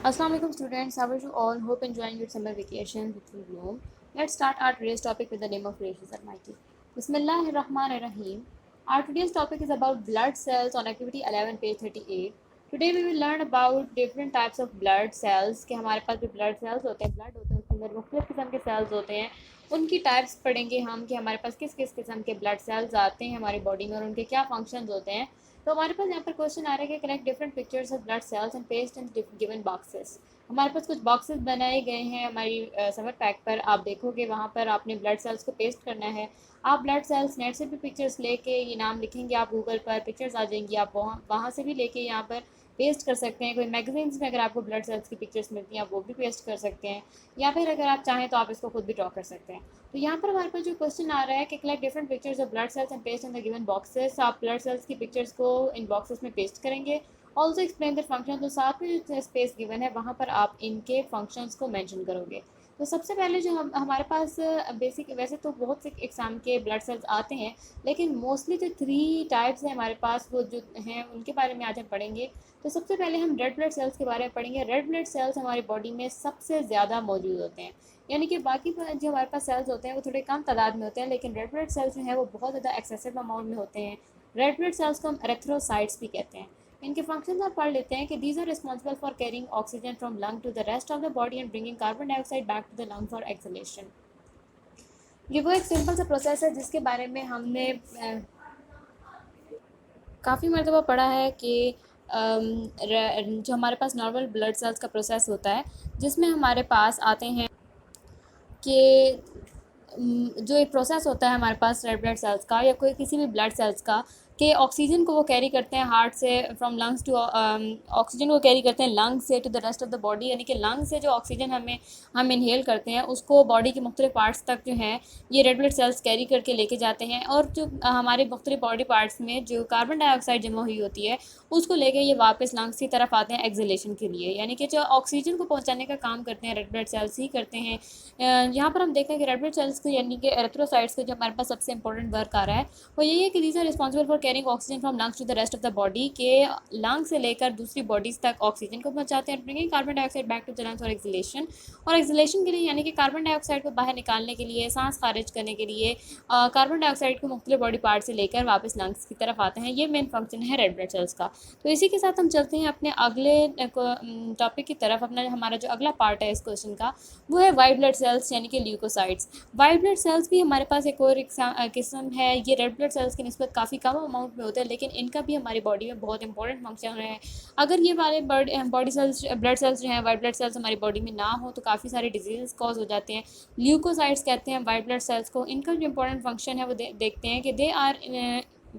Assalamu alaikum students, how are you all? Hope enjoying your summer vacation with full bloom. Let's start our today's topic with the name of gracious Almighty. Bismillahirrahmanirrahim. Our today's topic is about blood cells on activity 11 page 38. Today we will learn about different types of blood cells कि हमारे पास जो blood cells होते हैं blood होता है उसके अंदर मुख्तलिफ किस्म के cells होते हैं उनकी टाइप्स पढ़ेंगे हम कि हमारे पास किस किस किस्म के ब्लड सेल्स आते हैं हमारी बॉडी में और उनके क्या फंक्शंस होते हैं। तो हमारे पास यहाँ पर क्वेश्चन आ रहा है कि collect different pictures of blood cells and paste in given boxes. हमारे पास कुछ बॉक्सेस बनाए गए हैं हमारी समर पैक पर, आप देखोगे वहाँ पर आपने ब्लड सेल्स को पेस्ट करना है। आप ब्लड सेल्स नेट से भी पिक्चर्स लेके ये नाम लिखेंगे, आप गूगल पर पिक्चर्स आ जाएंगी, आप वहाँ वहाँ से भी लेके यहाँ पर पेस्ट कर सकते हैं। कोई मैगजीन्स में अगर आपको ब्लड सेल्स की पिक्चर्स मिलती हैं आप वो भी पेस्ट कर सकते हैं, या फिर अगर आप चाहें तो आप इसको खुद भी ड्रॉ कर सकते हैं। तो यहाँ पर हमारे पास जो क्वेश्चन आ रहा है कि collect different pictures of blood cells and paste in the given boxes. आप ब्लड सेल्स की पिक्चर्स को इन बॉक्सेस में पेस्ट करेंगे। ऑल्सो एक्सप्लेन द फंक्शन, तो साथ में जो स्पेस गिवन है वहाँ पर आप इनके फंक्शंस को मेंशन करोगे। तो सबसे पहले जो हमारे पास बेसिक, वैसे तो बहुत से एग्जाम के ब्लड सेल्स आते हैं लेकिन मोस्टली जो 3 टाइप्स हैं हमारे पास वो जो हैं उनके बारे में आज हम पढ़ेंगे। तो सबसे पहले हम रेड ब्लड सेल्स के बारे में पढ़ेंगे। रेड ब्लड सेल्स हमारी बॉडी में सबसे ज़्यादा मौजूद होते हैं, यानी कि बाकी जो हमारे पास सेल्स होते हैं वो थोड़े कम तादाद में होते हैं, लेकिन रेड ब्लड सेल्स जो है वो बहुत ज़्यादा एक्सेसिव अमाउंट में होते हैं। रेड ब्लड सेल्स को हम एरेथ्रोसाइट्स भी कहते हैं। इनके फंक्शन आप पढ़ लेते हैं कि these are responsible for carrying oxygen from lung to the rest of the body and bringing carbon dioxide back to the lung for exhalation. ये वो एक सिंपल सा प्रोसेस है जिसके बारे में हमने काफ़ी मरतबा पढ़ा है कि जो हमारे पास नॉर्मल ब्लड सेल्स का प्रोसेस होता है जिसमें हमारे पास आते हैं कि जो एक प्रोसेस होता है हमारे पास रेड ब्लड सेल्स का या कोई किसी भी ब्लड सेल्स का, कि ऑक्सीजन को वो कैरी करते हैं हार्ट से फ्रॉम लंग्स टू, ऑक्सीजन को कैरी करते हैं लंग से to the rest of the body, यानी कि लंग से जो ऑक्सीजन हम इनहेल करते हैं उसको बॉडी के मुख्तलिफ पार्ट्स तक जो है ये रेड ब्लड सेल्स कैरी करके लेके जाते हैं। और जो हमारे मुख्तलिफ बॉडी पार्ट्स में जो कार्बन डाइऑक्साइड जमा हुई होती है उसको लेके ये वापस लंग्स की तरफ आते हैं एक्सलेशन के लिए, यानी कि जो ऑक्सीजन को पहुँचाने का काम करते हैं रेड ब्लड सेल्स ही करते हैं। यहाँ पर हम देखते हैं कि रेड ब्लड सेल्स को यानी कि एरिथ्रोसाइट्स का जो हमारे पास सबसे इंपॉर्टेंट वर्क आ रहा है वो यही है कि these are responsible for carrying oxygen from lungs to the rest of the body, के लंग से लेकर दूसरी बॉडीज तक ऑक्सीजन को पहुंचाते हैं, bringing carbon dioxide back to the lungs for exhalation. और एक्सलेशन के लिए यानी कि कार्बन डाइऑक्साइड को बाहर निकालने के लिए, सांस खारिज करने के लिए कार्बन डाइऑक्साइड को मुख्तलिफ बॉडी पार्ट से लेकर वापस लंग्स की तरफ आते हैं। ये मेन फंक्शन है रेड ब्लड सेल्स का। तो इसी के साथ हम चलते हैं अपने अगले टॉपिक की तरफ। अपना हमारा जो अगला पार्ट है इस क्वेश्चन का वो है वाइट ब्लड सेल्स यानी कि ल्यूकोसाइट्स। वाइट ब्लड सेल्स भी हमारे पास एक और किस्म है। ये रेड ब्लड सेल्स की निस्बत काफ़ी कम अमाउंट में होते हैं लेकिन इनका भी हमारी बॉडी में बहुत इंपॉर्टेंट फंक्शन है। अगर ये वाले बॉडी सेल्स, ब्लड सेल्स जो हैं, वाइट ब्लड सेल्स हमारी बॉडी में ना हो तो काफ़ी सारे डिजीज़ कॉज हो जाते हैं। ल्यूकोसाइट्स कहते हैं वाइट ब्लड सेल्स को। इनका जो इंपॉर्टेंट फंक्शन है वो देखते हैं कि they are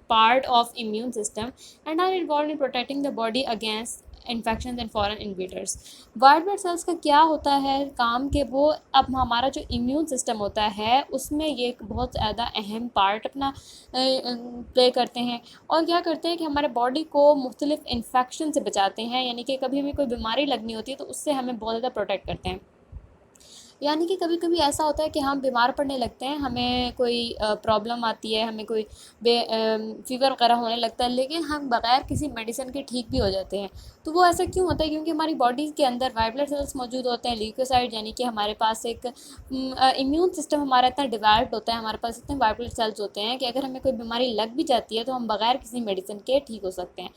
part of immune system and are involve in protecting the body against infection and foreign invaders. White blood cells का क्या होता है काम, के वो अब हमारा जो इम्यून सिस्टम होता है उसमें ये एक बहुत ज़्यादा अहम पार्ट अपना प्ले करते हैं। और क्या करते हैं कि हमारे बॉडी को मुख्तलिफ इन्फेक्शन से बचाते हैं, यानी कि कभी हमें कोई बीमारी लगनी होती है तो उससे हमें बहुत ज़्यादा प्रोटेक्ट करते हैं। यानी कि कभी कभी ऐसा होता है कि हम बीमार पड़ने लगते हैं, हमें कोई प्रॉब्लम आती है, हमें कोई फीवर वगैरह होने लगता है, लेकिन हम बग़ैर किसी मेडिसिन के ठीक भी हो जाते हैं। तो वो ऐसा क्यों होता है? क्योंकि हमारी बॉडी के अंदर वाइट ब्लड सेल्स मौजूद होते हैं, ल्यूकोसाइड, यानी कि हमारे पास एक इम्यून सिस्टम हमारा इतना डिवेल्प्ड होता है, हमारे पास इतने वाइट ब्लड सेल्स होते हैं कि अगर हमें कोई बीमारी लग भी जाती है तो हम बग़ैर किसी मेडिसिन के ठीक हो सकते हैं।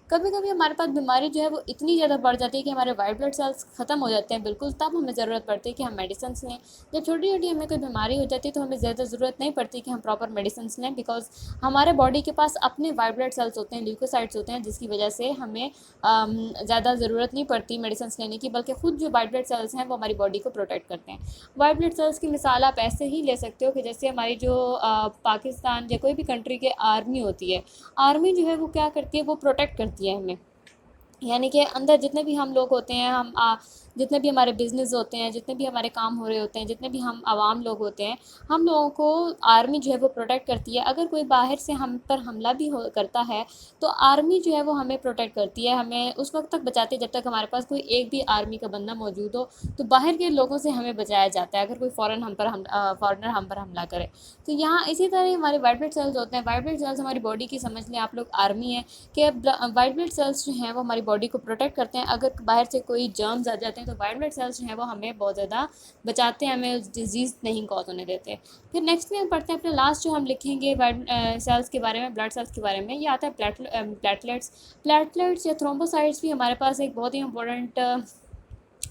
कभी कभी हमारे पास बीमारी जो है वो इतनी ज़्यादा बढ़ जाती है कि हमारे वाइट ब्लड सेल्स ख़त्म हो जाते हैं बिल्कुल, तब हमें ज़रूरत पड़ती है कि हम मेडिसिन लें। जब छोटी छोटी हमें कोई बीमारी हो जाती है तो हमें ज़्यादा ज़रूरत नहीं पड़ती कि हम प्रॉपर मेडिसिन लें, बिकॉज हमारे बॉडी के पास अपने वाइट ब्लड सेल्स होते हैं, ल्यूकोसाइट्स होते हैं, जिसकी वजह से हमें ज़्यादा ज़रूरत नहीं पड़ती मेडिसिन लेने की, बल्कि खुद जो वाइट ब्लड सेल्स हैं वो हमारी बॉडी को प्रोटेक्ट करते हैं। वाइट ब्लड सेल्स की मिसाल आप ऐसे ही ले सकते हो कि जैसे हमारी जो पाकिस्तान या कोई भी कंट्री के आर्मी होती है, आर्मी जो है वो क्या करती है, वो प्रोटेक्ट करती है हमें। यानी कि अंदर जितने भी हम लोग होते हैं, हम जितने भी हमारे बिज़नेस होते हैं, जितने भी हमारे काम हो रहे होते हैं, जितने भी हम आवाम लोग होते हैं, हम लोगों को आर्मी जो है वो प्रोटेक्ट करती है। अगर कोई बाहर से हम पर हमला भी हो करता है तो आर्मी जो है वो हमें प्रोटेक्ट करती है, हमें उस वक्त तक बचाती है जब तक हमारे पास कोई एक भी आर्मी का बंदा मौजूद हो। तो बाहर के लोगों से हमें बचाया जाता है अगर कोई फॉरेनर हम पर हमला करे। तो यहाँ इसी तरह हमारे वाइट ब्लड सेल्स होते हैं। वाइट ब्लड सेल्स हमारी बॉडी की, समझ लें आप लोग, आर्मी है कि वाइट ब्लड सेल्स जो हैं वो हमारी बॉडी को प्रोटेक्ट करते हैं। अगर बाहर से कोई जर्म्स आ जाते हैं तो वाइट ब्लड सेल्स जो हैं वो हमें बहुत ज़्यादा बचाते हैं, हमें डिजीज़ नहीं कॉज होने देते। फिर नेक्स्ट में हम पढ़ते हैं अपना लास्ट जो हम लिखेंगे वाइट सेल्स के बारे में, ब्लड सेल्स के बारे में, ये आता है प्लेटलेट्स। प्लेटलेट्स या थ्रोम्बोसाइट्स भी हमारे पास एक बहुत ही इंपॉर्टेंट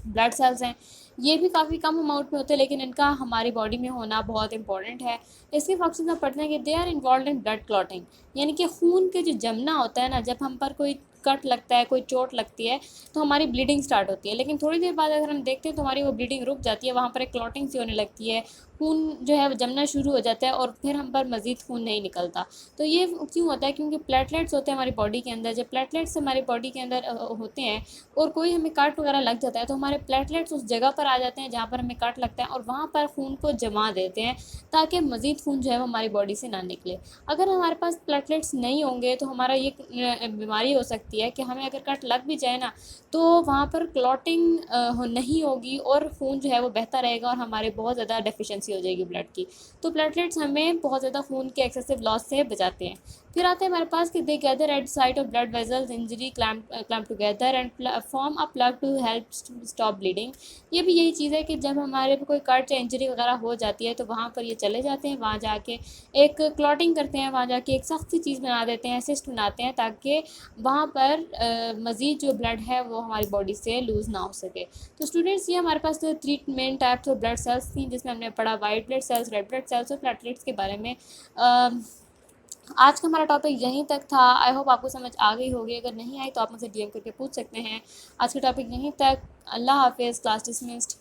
ब्लड सेल्स हैं। ये भी काफ़ी कम अमाउंट में होते हैं लेकिन इनका हमारी बॉडी में होना बहुत इंपॉर्टेंट है। इसके फंक्शन हम पढ़ते हैं कि they are involve in blood clotting, यानी कि खून के जो जमना होता है ना, जब हम पर कोई कट लगता है, कोई चोट लगती है तो हमारी ब्लीडिंग स्टार्ट होती है। लेकिन थोड़ी देर बाद अगर हम देखते हैं तो हमारी वो ब्लीडिंग रुक जाती है, वहाँ पर एक क्लॉटिंग सी होने लगती है, खून जो है वो जमना शुरू हो जाता है और फिर हम पर मज़ीद खून नहीं निकलता। तो ये क्यों होता है? क्योंकि प्लेटलेट्स होते हैं हमारी बॉडी के अंदर। जब प्लेटलेट्स हमारी बॉडी के अंदर होते हैं और कोई हमें कट वगैरह लग जाता है तो हमारे प्लेटलेट्स उस जगह पर आ जाते हैं जहाँ पर हमें कट लगता है और वहाँ पर खून को जमा देते हैं ताकि मज़ीद खून जो है वो हमारी बॉडी से ना निकले। अगर हमारे पास प्लेटलेट्स नहीं होंगे तो हमारा ये बीमारी हो सकती है कि हमें अगर कट लग भी जाए ना तो वहाँ पर क्लॉटिंग नहीं होगी और खून जो है वो बहता रहेगा और हमारे बहुत ज़्यादा डेफिशिएंसी हो जाएगी ब्लड की। तो प्लेटलेट्स हमें बहुत ज़्यादा खून के एक्सेसिव लॉस से बचाते हैं। फिर आते हैं हमारे पास कि they gather at site of blood vessels, injury clamp together and form a plug to help stop bleeding. ये भी यही चीज़ है कि जब हमारे पे कोई कट या इंजरी वगैरह हो जाती है तो वहाँ पर ये चले जाते हैं, वहाँ जाके एक क्लॉटिंग करते हैं, वहाँ जाके एक सख्त सी चीज़ बना देते हैं, सिस्ट बनाते हैं ताकि वहाँ पर मज़ीद जो ब्लड है वो हमारी बॉडी से लूज़ ना हो सके। तो स्टूडेंट्स, ये हमारे पास तो 3 main types of blood cells थी जिसमें हमने पढ़ा white blood sales, red blood cells और प्लेटलेट्स के बारे में। आज का हमारा टॉपिक यहीं तक था। आई होप आपको समझ आ गई होगी। अगर नहीं आई तो आप मुझसे डीएम करके पूछ सकते हैं। आज का टॉपिक यहीं तक। अल्लाह हाफिज़। Class dismissed.